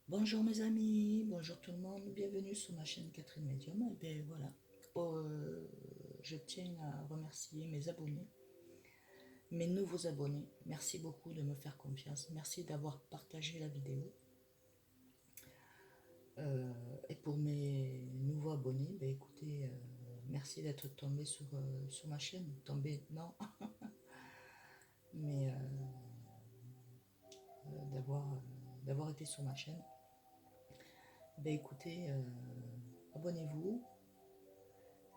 Bonjour mes amis, bonjour tout le monde, bienvenue sur ma chaîne Catherine Medium. Et bien voilà, je tiens à remercier mes abonnés, mes nouveaux abonnés. Merci beaucoup de me faire confiance, merci d'avoir partagé la vidéo. Et pour mes nouveaux abonnés, ben écoutez, merci d'être tombé sur ma chaîne. Tombé, non, mais d'avoir été sur ma chaîne. Ben écoutez, abonnez-vous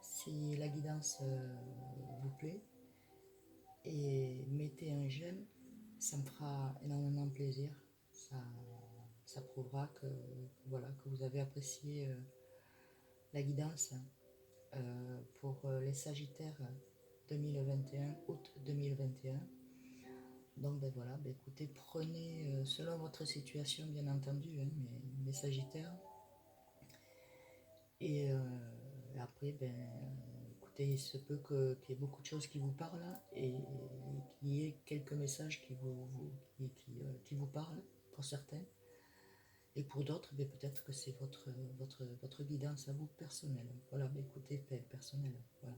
si la guidance vous plaît et mettez un j'aime, ça me fera énormément plaisir. Ça, ça prouvera que, voilà, que vous avez apprécié la guidance pour les Sagittaires 2021, août 2021. Donc ben voilà, ben écoutez, prenez selon votre situation bien entendu, hein, mes Sagittaires. Et après, ben, écoutez, il se peut qu'il y ait beaucoup de choses qui vous parlent et qu'il y ait quelques messages qui vous parlent pour certains. Et pour d'autres, ben, peut-être que c'est votre guidance à vous personnelle. Voilà, ben, écoutez, personnelle, voilà.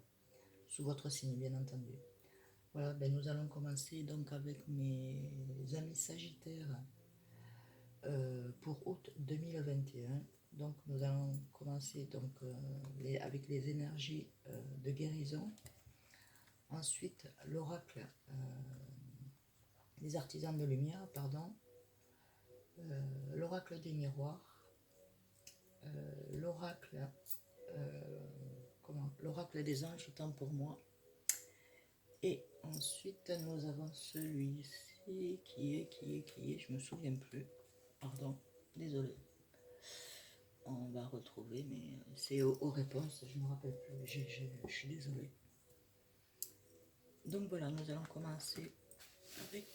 Sous votre signe, bien entendu. Voilà, ben, nous allons commencer donc avec mes amis Sagittaires pour août 2021. Donc nous allons commencer donc, avec les énergies de guérison. Ensuite, l'oracle des artisans de lumière, pardon. L'oracle des miroirs. L'oracle l'oracle des anges, autant pour moi. Et ensuite, nous avons celui-ci qui est, je me souviens plus. Pardon, désolé. On va retrouver, mais c'est aux réponses, je ne me rappelle plus, je suis désolée. Donc voilà, nous allons commencer avec.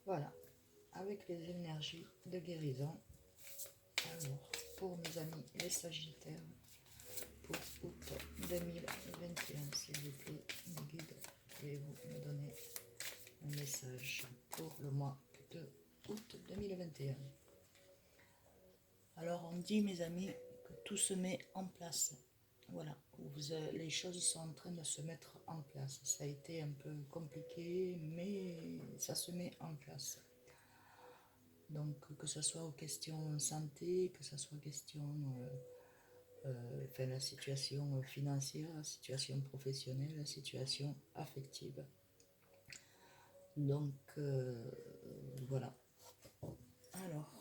Voilà, avec les énergies de guérison. Alors, pour mes amis les Sagittaires, pour août 2021, s'il vous plaît, mes guides, pouvez-vous me donner un message pour le mois de août 2021. Alors on dit, mes amis, que tout se met en place. Voilà, les choses sont en train de se mettre en place. Ça a été un peu compliqué, mais ça se met en place. Donc que ce soit aux questions santé, que ce soit question la situation financière, la situation professionnelle, la situation affective. Donc voilà. Alors,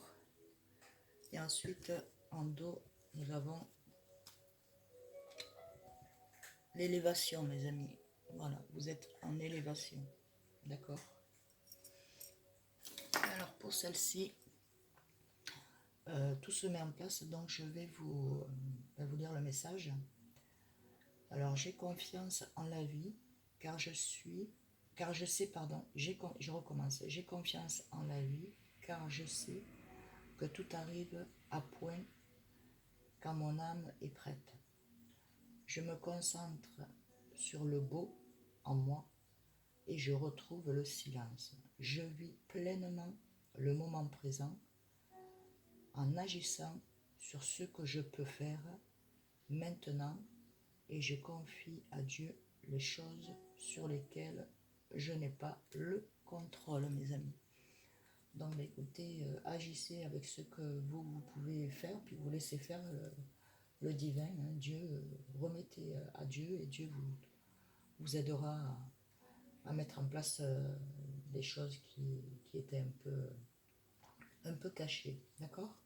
et ensuite en dos, nous avons l'élévation, mes amis. Voilà, vous êtes en élévation. D'accord? Alors pour celle-ci, tout se met en place, donc je vais vous lire le message. Alors j'ai confiance en la vie, car je sais, pardon, je recommence. J'ai confiance en la vie, car je sais que tout arrive à point quand mon âme est prête. Je me concentre sur le beau en moi et je retrouve le silence. Je vis pleinement le moment présent en agissant sur ce que je peux faire maintenant et je confie à Dieu les choses sur lesquelles je n'ai pas le contrôle, mes amis. Donc écoutez, agissez avec ce que vous pouvez faire, puis vous laissez faire le divin, hein, Dieu, remettez à Dieu et Dieu vous aidera à mettre en place des choses qui étaient un peu cachées, d'accord?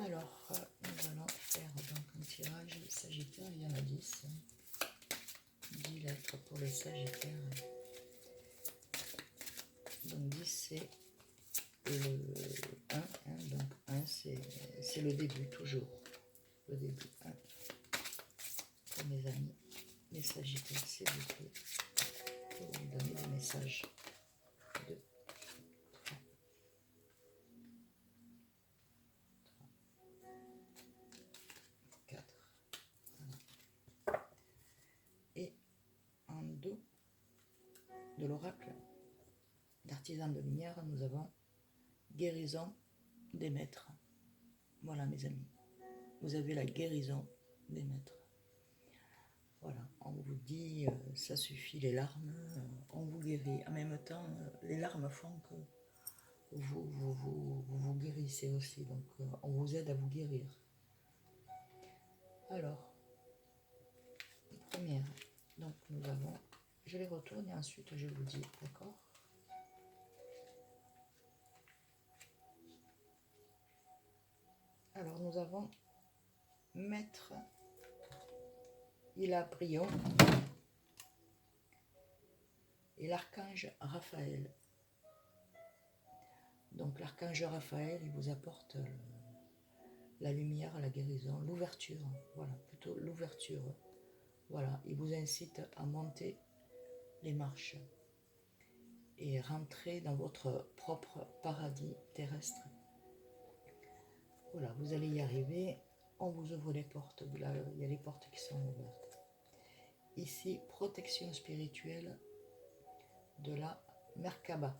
Alors, nous allons faire donc un tirage Sagittaire, il y en a 10. 10 lettres pour les Sagittaires. Donc 10 c'est le 1, hein, donc 1 c'est le début, toujours. Le début, 1. Pour mes amis, les Sagittaires, s'il vous plaît, pour vous donner des messages. 2, 3, de l'oracle d'artisan de lumière, nous avons guérison des maîtres. Voilà mes amis, vous avez la guérison des maîtres. Voilà, on vous dit, ça suffit les larmes, on vous guérit. En même temps, les larmes font que vous guérissez aussi, donc on vous aide à vous guérir. Alors, première, donc nous avons, je les retourne et ensuite je vous dis, d'accord? Alors nous avons Maître Hilabrion et l'archange Raphaël. Donc l'archange Raphaël, il vous apporte la lumière, la guérison, l'ouverture, voilà, plutôt l'ouverture. Voilà, il vous incite à monter les marches et rentrer dans votre propre paradis terrestre. Voilà, vous allez y arriver, on vous ouvre les portes, là, il y a les portes qui sont ouvertes. Ici, protection spirituelle de la Merkaba.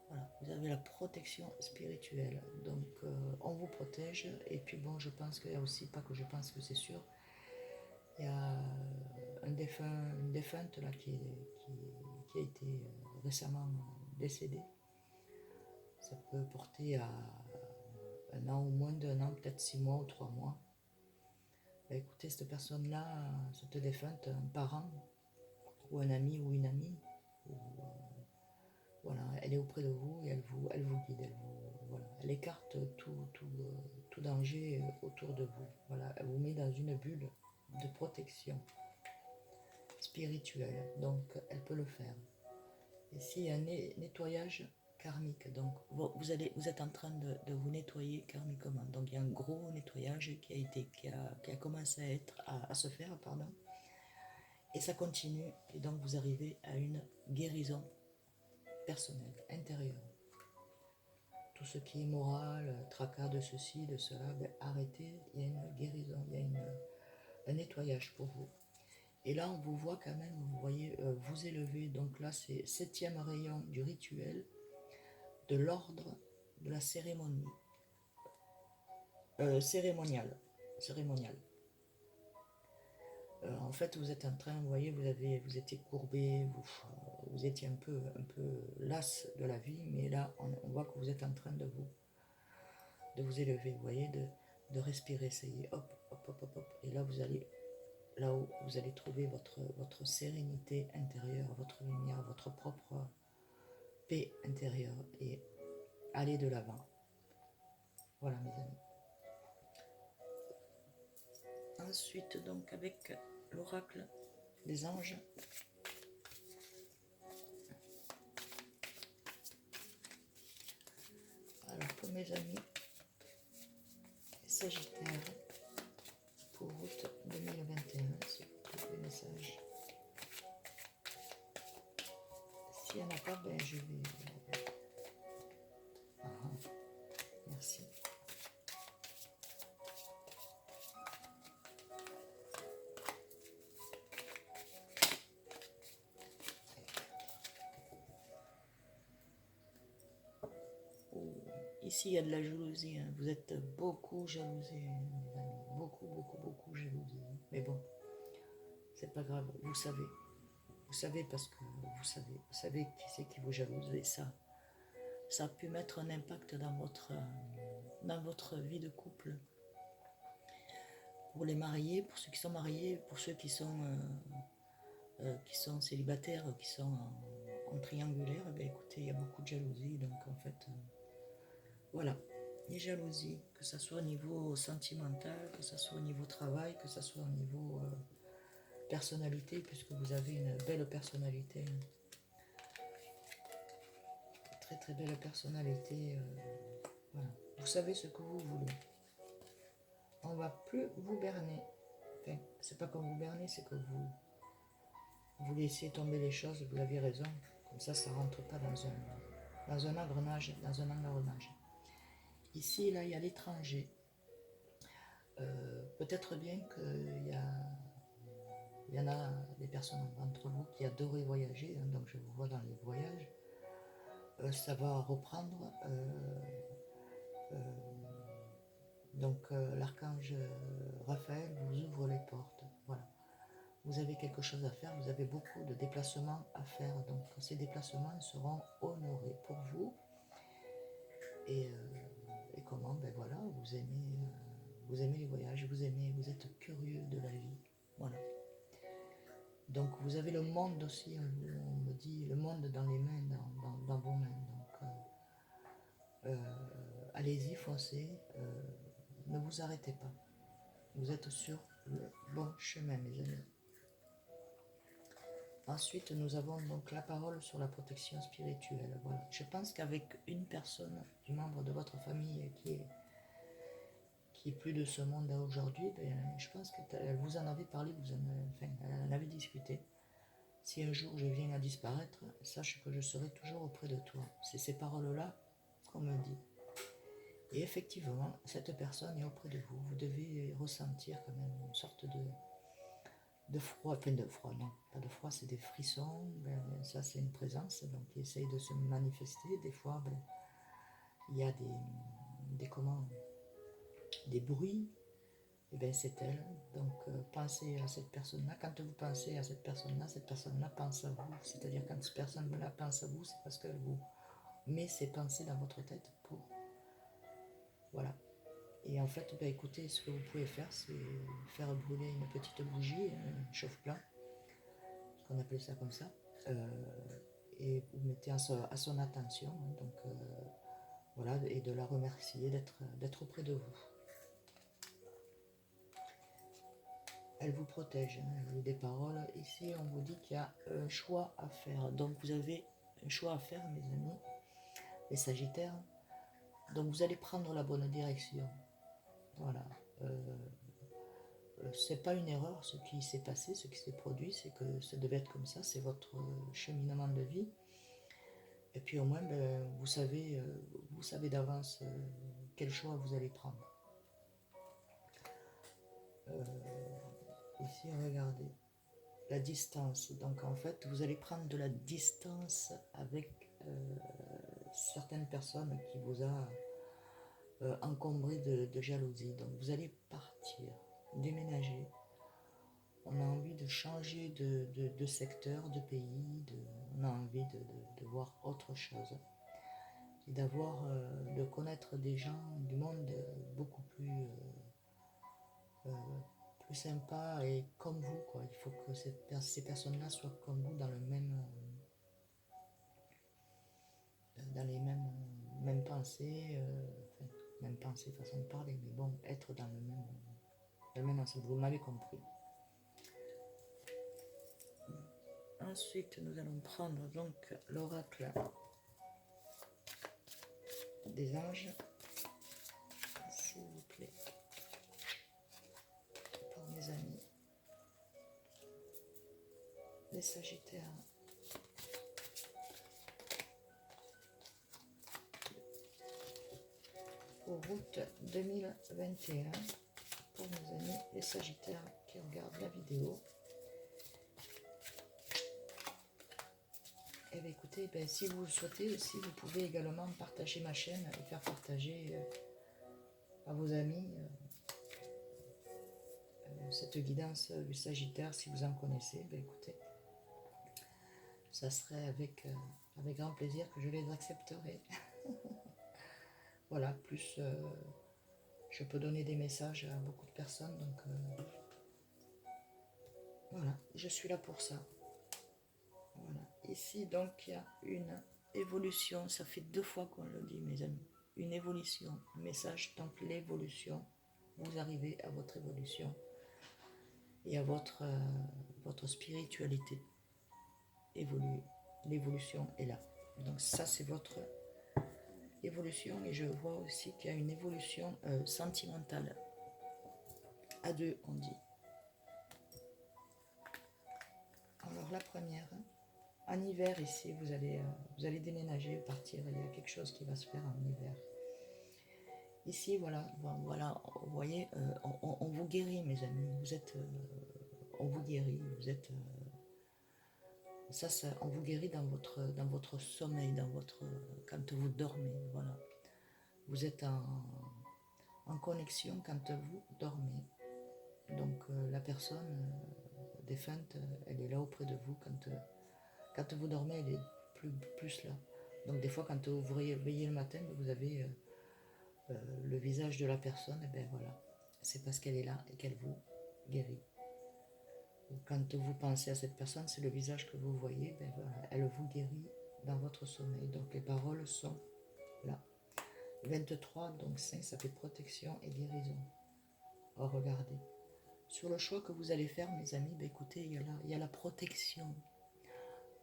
Voilà, vous avez la protection spirituelle, donc on vous protège. Et puis bon, je pense qu'il y a aussi, pas que je pense que c'est sûr, il y a une défunte là qui a été récemment décédée. Ça peut porter à un an ou moins d'un an, peut-être 6 mois ou 3 mois. Bah, écoutez, cette personne-là, cette défunte, un parent ou un ami ou une amie, voilà, elle est auprès de vous et elle vous guide, voilà, elle écarte tout danger autour de vous. Voilà, elle vous met dans une bulle de protection spirituelle, donc elle peut le faire. Ici, il y a un nettoyage karmique, donc vous êtes en train de vous nettoyer karmiquement. Donc il y a un gros nettoyage qui a commencé à se faire, pardon, et ça continue, et donc vous arrivez à une guérison personnelle, intérieure. Tout ce qui est moral, tracas de ceci, de cela, ben arrêtez, il y a une guérison, il y a un nettoyage pour vous. Et là, on vous voit quand même, vous voyez, vous élever. Donc là, c'est 7e rayon du rituel, de l'ordre de la cérémonie. Cérémonial. En fait, vous êtes en train, vous voyez, vous étiez courbé, vous étiez un peu las de la vie, mais là, on voit que vous êtes en train de vous élever, vous voyez, de respirer, ça y est, hop, hop, hop, hop, hop. Et là, vous allez, là où vous allez trouver votre sérénité intérieure, votre lumière, votre propre paix intérieure, et aller de l'avant. Voilà, mes amis. Ensuite, donc, avec l'oracle des anges, alors pour mes amis Sagittaire, pour août 2021, s'il vous plaît, le message. S'il n'y en a pas, ben je vais... merci. Ici, il y a de la jalousie. Hein. Vous êtes beaucoup jalousés, mes amis. Beaucoup jalousés. Mais bon, c'est pas grave. Vous savez. Vous savez parce que vous savez qui c'est qui vous jalouse. Et ça a pu mettre un impact dans votre vie de couple. Pour les mariés, pour ceux qui sont mariés, pour ceux qui sont célibataires, qui sont en triangulaire, eh bien, écoutez, il y a beaucoup de jalousie. Donc en fait... voilà, les jalousies, que ce soit au niveau sentimental, que ce soit au niveau travail, que ce soit au niveau personnalité, puisque vous avez une belle personnalité, très belle personnalité, voilà. Vous savez ce que vous voulez. On ne va plus vous berner. Enfin, c'est pas comme vous berner, c'est que vous laissez tomber les choses, vous avez raison. Comme ça rentre pas dans un engrenage. Ici, là, il y a l'étranger. Peut-être bien qu'il y a il y en a des personnes d'entre vous qui adoraient voyager, hein, donc je vous vois dans les voyages. Ça va reprendre. Donc l'archange Raphaël vous ouvre les portes. Voilà. Vous avez quelque chose à faire, vous avez beaucoup de déplacements à faire. Donc ces déplacements seront honorés pour vous. Et comment, ben voilà, vous aimez les voyages, vous êtes curieux de la vie. Voilà. Donc vous avez le monde aussi, on me dit, le monde dans les mains, dans vos mains. Donc allez-y, foncez, ne vous arrêtez pas. Vous êtes sur le bon chemin, mes amis. Ensuite, nous avons donc la parole sur la protection spirituelle. Voilà. Je pense qu'avec une personne, du membre de votre famille qui est plus de ce monde aujourd'hui, ben, je pense qu'elle vous en avait parlé, elle en avait discuté. Si un jour je viens à disparaître, sache que je serai toujours auprès de toi. C'est ces paroles-là qu'on me dit. Et effectivement, cette personne est auprès de vous. Vous devez ressentir quand même une sorte de froid, enfin de froid, non, pas de froid, c'est des frissons, ben, ça c'est une présence, donc qui essaye de se manifester. Des fois, ben, il y a des bruits, et ben c'est elle. Donc pensez à cette personne-là. Quand vous pensez à cette personne-là pense à vous. C'est-à-dire quand cette personne-là pense à vous, c'est parce qu'elle vous met ses pensées dans votre tête pour... Voilà. Et en fait, ben, écoutez, ce que vous pouvez faire, c'est faire brûler une petite bougie, un chauffe-plat, qu'on appelle ça comme ça, et vous mettez à son attention, hein, donc voilà, et de la remercier d'être auprès de vous. Elle vous protège, hein, elle vous dit des paroles. Ici, on vous dit qu'il y a un choix à faire, donc vous avez un choix à faire, mes amis, les Sagittaires, donc vous allez prendre la bonne direction, voilà. C'est pas une erreur ce qui s'est passé, ce qui s'est produit, c'est que ça devait être comme ça, c'est votre cheminement de vie. Et puis au moins, ben, vous savez d'avance quel choix vous allez prendre. Ici, regardez, la distance. Donc en fait, vous allez prendre de la distance avec certaines personnes qui vous a encombré de jalousie. Donc vous allez partir, déménager. On a envie de changer de secteur, de pays, on a envie de voir autre chose. Et de connaître des gens du monde beaucoup plus sympas et comme vous, quoi. Il faut que ces personnes-là soient comme vous dans les mêmes pensées, même pensées, façon de parler, mais bon, être dans le même ensemble. Vous m'avez compris. Ensuite, nous allons prendre donc l'oracle des anges, s'il vous plaît, pour mes amis, les Sagittaires. Pour route 2021, pour mes amis, les Sagittaires qui regardent la vidéo. Et bien écoutez, ben, si vous le souhaitez aussi, vous pouvez également partager ma chaîne et faire partager à vos amis cette guidance du Sagittaire, si vous en connaissez. Ben, écoutez, ça serait avec grand plaisir que je les accepterai. Voilà, plus je peux donner des messages à beaucoup de personnes, donc voilà, je suis là pour ça. Voilà. Ici, donc, il y a une évolution. Ça fait 2 fois qu'on le dit, mes amis. Une évolution. Message, donc l'évolution. Vous arrivez à votre évolution et à votre spiritualité. Évoluer. L'évolution est là. Donc ça, c'est votre évolution. Et je vois aussi qu'il y a une évolution sentimentale. À 2, on dit. Alors, la première... En hiver, ici, vous allez déménager, partir. Il y a quelque chose qui va se faire en hiver. Ici, voilà, vous voyez, on vous guérit, mes amis. Vous êtes on vous guérit, vous êtes... on vous guérit dans votre sommeil, quand vous dormez, voilà. Vous êtes en connexion quand vous dormez. Donc la personne défunte, elle est là auprès de vous quand vous dormez, elle est plus là. Donc des fois quand vous vous réveillez le matin, vous avez le visage de la personne, et ben voilà, c'est parce qu'elle est là et qu'elle vous guérit. Quand vous pensez à cette personne, c'est le visage que vous voyez, ben voilà, elle vous guérit dans votre sommeil. Donc les paroles sont là. 23, donc 5, ça fait protection et guérison. Oh, regardez. Sur le choix que vous allez faire, mes amis, ben écoutez, il y a la protection.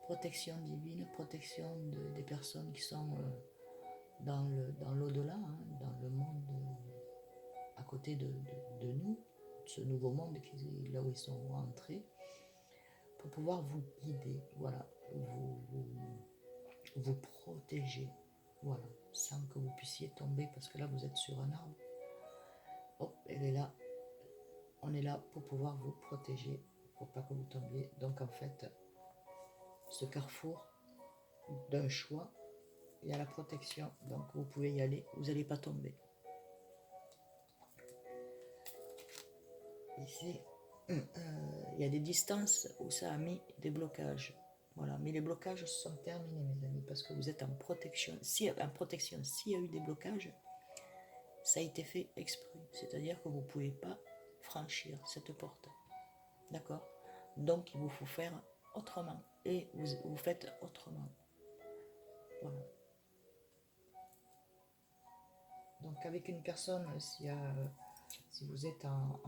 Protection divine, protection des personnes qui sont dans l'au-delà, hein, dans le monde à côté de nous, ce nouveau monde là où ils sont entrés, pour pouvoir vous guider, voilà, vous protéger, voilà, sans que vous puissiez tomber, parce que là vous êtes sur un arbre. Hop, elle est là. On est là pour pouvoir vous protéger, pour pas que vous tombiez. Donc en fait, ce carrefour d'un choix, il y a la protection, donc vous pouvez y aller, vous n'allez pas tomber. Ici, il y a des distances où ça a mis des blocages. Voilà, mais les blocages sont terminés, mes amis, parce que vous êtes en protection. S'il y a eu des blocages, ça a été fait exprès. C'est-à-dire que vous ne pouvez pas franchir cette porte. D'accord? Donc, il vous faut faire autrement. Et vous faites autrement. Voilà. Donc, avec une personne, si vous êtes en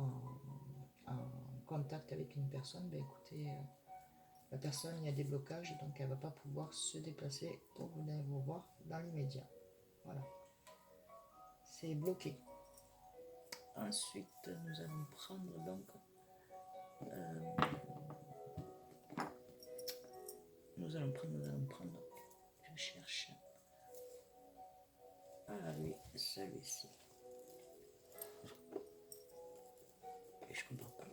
contact avec une personne, ben écoutez, la personne, il y a des blocages, donc elle ne va pas pouvoir se déplacer pour venir vous voir dans l'immédiat. Voilà. C'est bloqué. Ensuite, nous allons prendre donc... nous allons prendre... Je cherche... Ah oui, celui-ci. Et je comprends pas.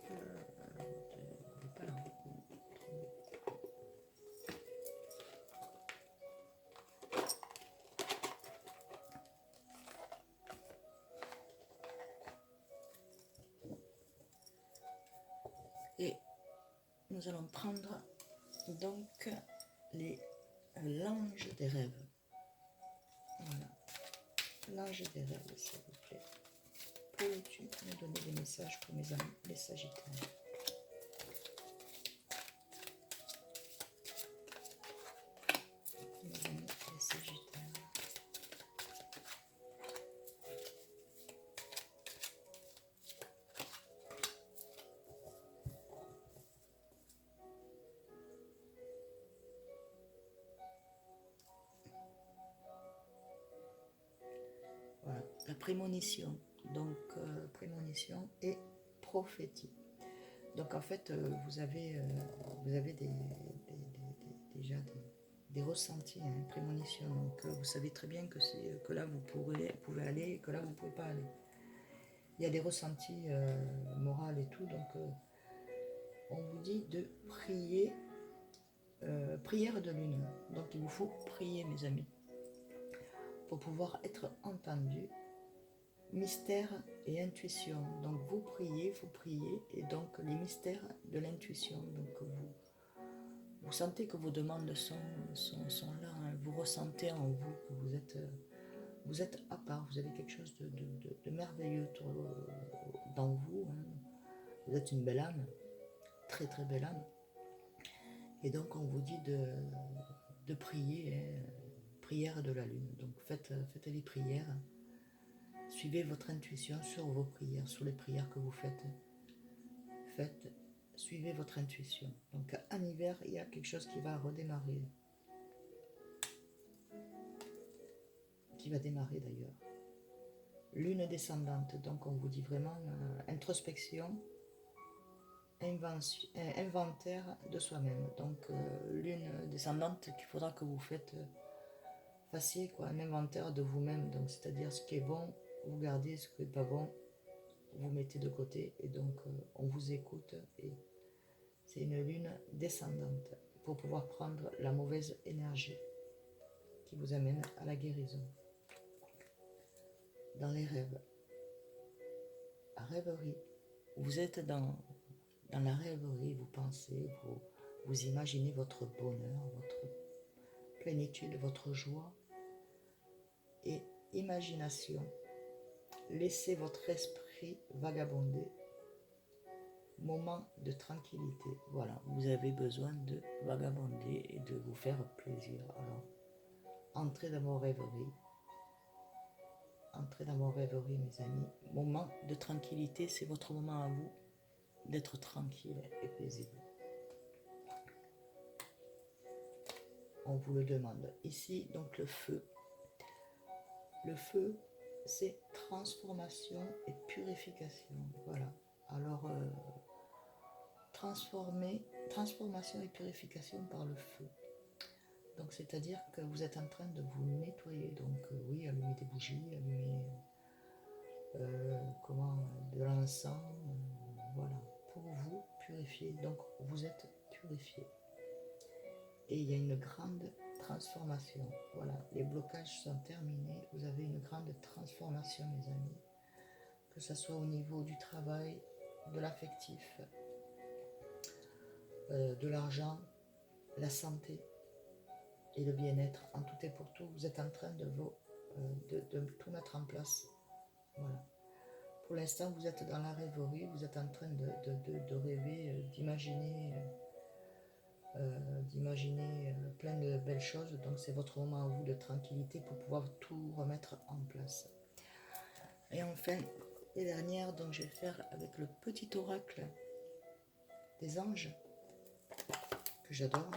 Pas là. Et nous allons prendre donc l'ange des rêves. Voilà. L'ange des rêves, s'il vous plaît. Peux-tu me donner des messages pour mes amis, les Sagittaires? Mes amis, les Sagittaires. Voilà, la prémonition. Donc, prémonition et prophétie. Donc, en fait, vous avez déjà des ressentis, hein, prémonition. Donc, vous savez très bien que là, vous pouvez aller et que là, vous ne pouvez pas aller. Il y a des ressentis moraux et tout. Donc, on vous dit de prier, prière de lune. Donc, il vous faut prier, mes amis, pour pouvoir être entendu. Mystère et intuition. Donc vous priez, et donc les mystères de l'intuition. Donc vous sentez que vos demandes sont là, hein. Vous ressentez en vous que vous êtes à part, vous avez quelque chose de merveilleux dans vous, hein. Vous êtes une belle âme, très très belle âme. Et donc on vous dit de prier, hein, prière de la lune. Donc faites les prières. Suivez votre intuition sur vos prières, sur les prières que vous faites. Suivez votre intuition. Donc en hiver, il y a quelque chose qui va redémarrer. Qui va démarrer d'ailleurs. Lune descendante, donc on vous dit vraiment introspection, inventaire de soi-même. Donc lune descendante qu'il faudra que vous fassiez un inventaire de vous-même. Donc c'est-à-dire ce qui est bon, vous gardez, ce qui n'est pas bon, vous mettez de côté, et donc on vous écoute et c'est une lune descendante pour pouvoir prendre la mauvaise énergie qui vous amène à la guérison. Dans les rêves, rêverie, vous êtes dans la rêverie, vous pensez, vous imaginez votre bonheur, votre plénitude, votre joie et imagination. Laissez votre esprit vagabonder. Moment de tranquillité. Voilà, vous avez besoin de vagabonder et de vous faire plaisir. Alors, entrez dans vos rêveries. Entrez dans vos rêveries, mes amis. Moment de tranquillité, c'est votre moment à vous d'être tranquille et paisible. On vous le demande. Ici, donc le feu. Le feu, c'est transformation et purification. Voilà. Alors, transformation et purification par le feu. Donc, c'est-à-dire que vous êtes en train de vous nettoyer. Donc, oui, allumer des bougies, allumer de l'encens, voilà, pour vous purifier. Donc, vous êtes purifié. Et il y a une grande transformation. Voilà, les blocages sont terminés. Vous avez une grande transformation, mes amis. Que ce soit au niveau du travail, de l'affectif, de l'argent, la santé et le bien-être. En tout et pour tout, vous êtes en train de tout mettre en place. Voilà. Pour l'instant, vous êtes dans la rêverie, vous êtes en train de rêver, d'imaginer plein de belles choses. Donc c'est votre moment à vous de tranquillité pour pouvoir tout remettre en place. Et enfin, les dernières, donc je vais faire avec le petit oracle des anges, que j'adore.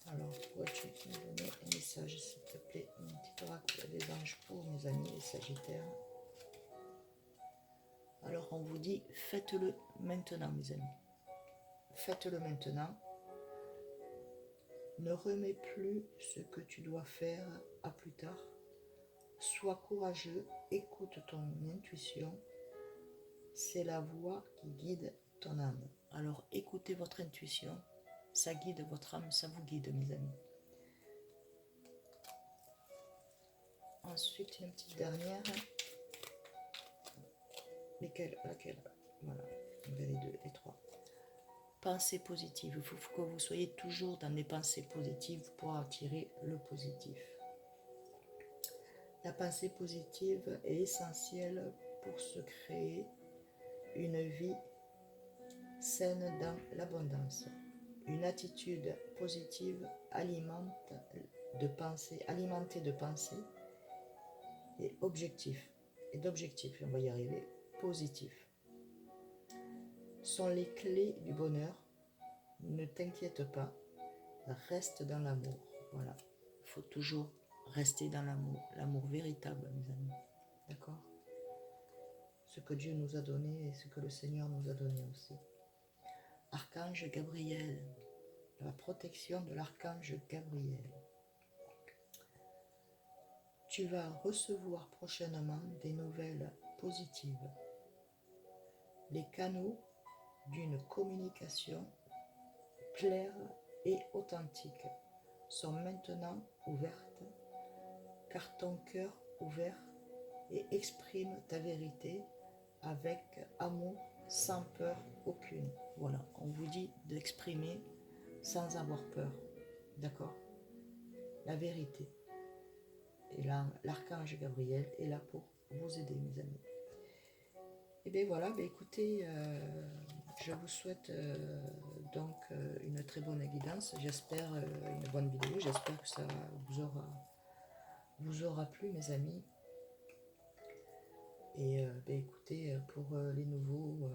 Alors, pourrais-tu me donner un message, s'il te plaît, un petit oracle des anges pour mes amis les Sagittaires. Alors, on vous dit, faites-le maintenant, mes amis. Faites-le maintenant. Ne remets plus ce que tu dois faire à plus tard. Sois courageux, écoute ton intuition. C'est la voix qui guide ton âme. Alors, écoutez votre intuition. Ça guide votre âme, ça vous guide, mes amis. Ensuite, une petite dernière. Laquelle? Voilà, les deux, les trois. Pensée positive. Il faut que vous soyez toujours dans des pensées positives pour attirer le positif. La pensée positive est essentielle pour se créer une vie saine dans l'abondance. Une attitude positive alimentée de pensée et d'objectifs, on va y arriver, positifs, sont les clés du bonheur. Ne t'inquiète pas, reste dans l'amour. Voilà, il faut toujours rester dans l'amour véritable, mes amis. D'accord? Ce que Dieu nous a donné et ce que le Seigneur nous a donné aussi. Archange Gabriel, la protection de l'archange Gabriel. Tu vas recevoir prochainement des nouvelles positives. Les canaux d'une communication claire et authentique sont maintenant ouvertes, car ton cœur ouvert et exprime ta vérité avec amour, sans peur aucune. Voilà, on vous dit d'exprimer sans avoir peur, d'accord? La vérité. Et là, l'archange Gabriel est là pour vous aider, mes amis. Et bien voilà, écoutez, je vous souhaite donc une très bonne guidance. J'espère une bonne vidéo. J'espère que ça vous aura plu, mes amis. Et écoutez, pour les nouveaux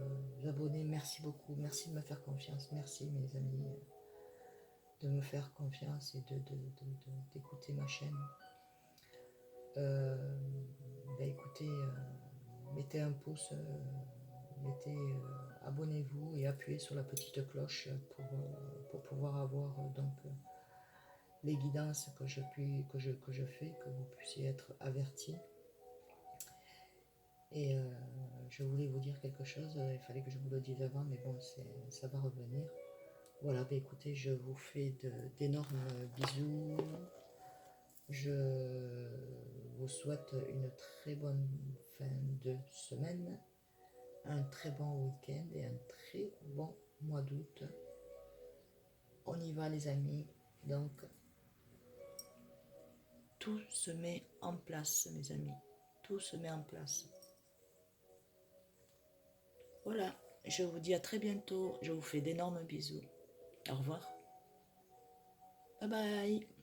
abonnés, merci beaucoup. Merci de me faire confiance. Merci, mes amis, de me faire confiance et d'écouter ma chaîne. Écoutez, mettez un pouce, abonnez-vous et appuyez sur la petite cloche pour pouvoir avoir donc les guidances que je fais, que vous puissiez être avertis. Et je je voulais vous dire quelque chose, il fallait que je vous le dise avant, mais bon, ça va revenir. Voilà, bah écoutez, je vous fais d'énormes bisous. Je vous souhaite une très bonne fin de semaine, un très bon week-end et un très bon mois d'août. On y va les amis, donc tout se met en place mes amis, tout se met en place. Voilà, je vous dis à très bientôt, je vous fais d'énormes bisous. Au revoir. Bye bye.